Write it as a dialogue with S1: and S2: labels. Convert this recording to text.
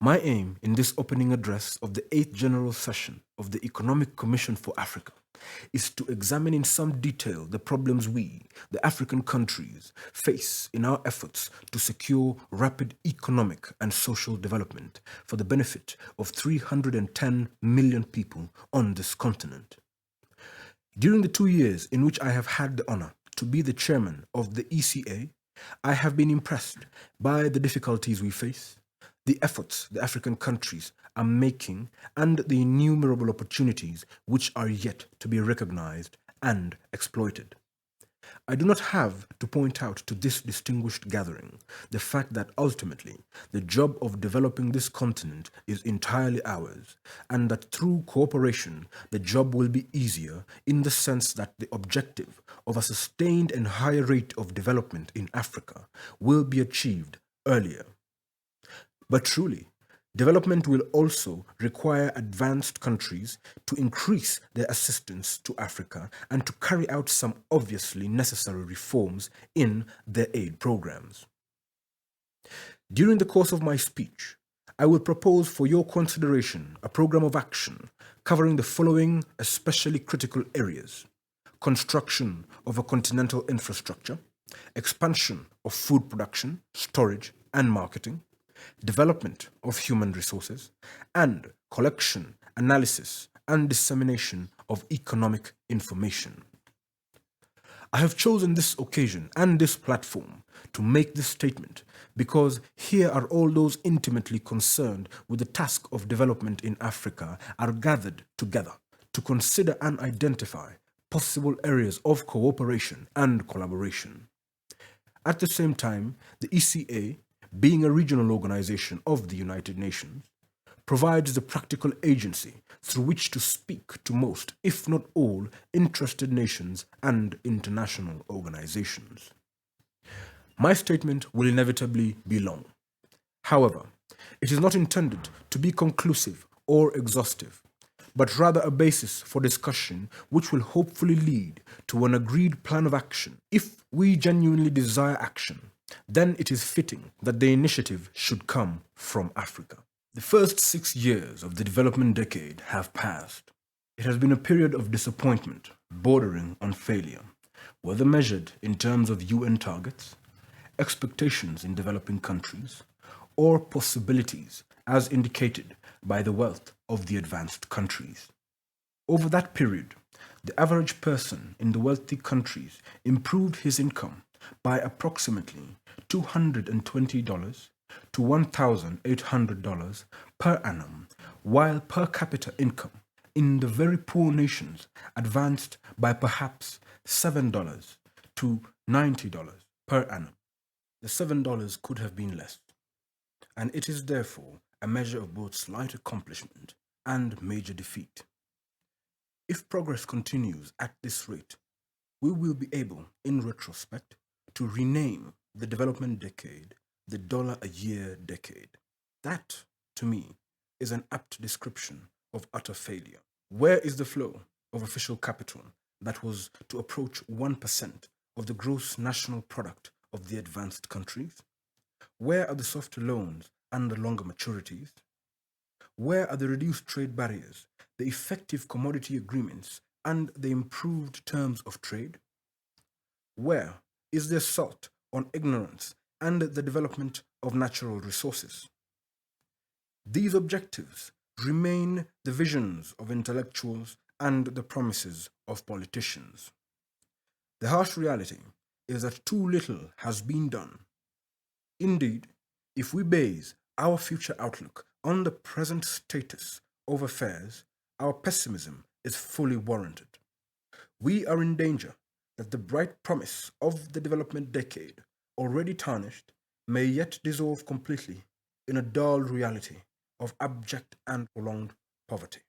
S1: My aim in this opening address of the 8th General Session of the Economic Commission for Africa is to examine in some detail the problems we, the African countries, face in our efforts to secure rapid economic and social development for the benefit of 310 million people on this continent. During the 2 years in which I have had the honor to be the chairman of the E.C.A, I have been impressed by the difficulties we face, the efforts the African countries are making, and the innumerable opportunities which are yet to be recognized and exploited. I do not have to point out to this distinguished gathering the fact that ultimately the job of developing this continent is entirely ours, and that through cooperation the job will be easier in the sense that the objective of a sustained and higher rate of development in Africa will be achieved earlier. But truly, development will also require advanced countries to increase their assistance to Africa and to carry out some obviously necessary reforms in their aid programs. During the course of my speech, I will propose for your consideration a program of action covering the following especially critical areas: construction of a continental infrastructure, expansion of food production, storage, and marketing, development of human resources, and collection, analysis, and dissemination of economic information. I have chosen this occasion and this platform to make this statement because here are all those intimately concerned with the task of development in Africa are gathered together to consider and identify possible areas of cooperation and collaboration. At the same time, the E.C.A, being a regional organization of the United Nations, provides the practical agency through which to speak to most, if not all, interested nations and international organizations. My statement will inevitably be long. However, it is not intended to be conclusive or exhaustive, but rather a basis for discussion which will hopefully lead to an agreed plan of action. If we genuinely desire action, then it is fitting that the initiative should come from Africa. The first 6 years of the development decade have passed. It has been a period of disappointment, bordering on failure, whether measured in terms of UN targets, expectations in developing countries, or possibilities as indicated by the wealth of the advanced countries. Over that period, the average person in the wealthy countries improved his income by approximately $220 to $1,800 per annum, while per capita income in the very poor nations advanced by perhaps $7 to $90 per annum. The $7 could have been less, and it is therefore a measure of both slight accomplishment and major defeat. If progress continues at this rate, we will be able, in retrospect, to rename the development decade the dollar-a-year decade. That, to me, is an apt description of utter failure. Where is the flow of official capital that was to approach 1% of the gross national product of the advanced countries? Where are the softer loans and the longer maturities? Where are the reduced trade barriers, the effective commodity agreements, and the improved terms of trade? Where is the assault on ignorance and the development of natural resources? These objectives remain the visions of intellectuals and the promises of politicians. The harsh reality is that too little has been done. Indeed, if we base our future outlook on the present status of affairs, our pessimism is fully warranted. We are in danger that the bright promise of the development decade, already tarnished, may yet dissolve completely in a dull reality of abject and prolonged poverty.